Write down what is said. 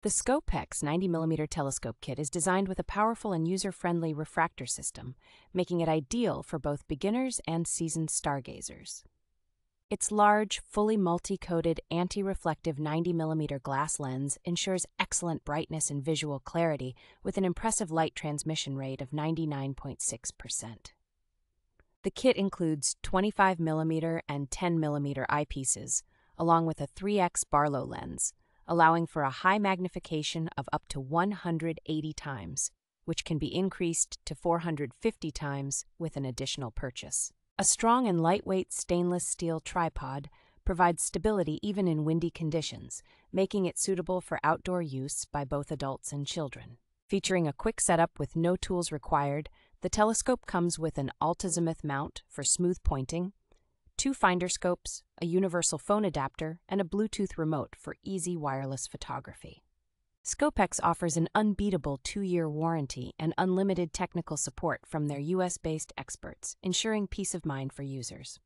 The SCOPEX 90mm telescope kit is designed with a powerful and user-friendly refractor system, making it ideal for both beginners and seasoned stargazers. Its large, fully multi-coated, anti-reflective 90mm glass lens ensures excellent brightness and visual clarity with an impressive light transmission rate of 99.6%. The kit includes 25mm and 10mm eyepieces, along with a 3x Barlow lens, allowing for a high magnification of up to 180 times, which can be increased to 450 times with an additional purchase. A strong and lightweight stainless steel tripod provides stability even in windy conditions, making it suitable for outdoor use by both adults and children. Featuring a quick setup with no tools required, the telescope comes with an Altazimuth mount for smooth pointing, 2 finderscopes, a universal phone adapter, and a Bluetooth remote for easy wireless photography. SCOPEX offers an unbeatable 2-year warranty and unlimited technical support from their US-based experts, ensuring peace of mind for users.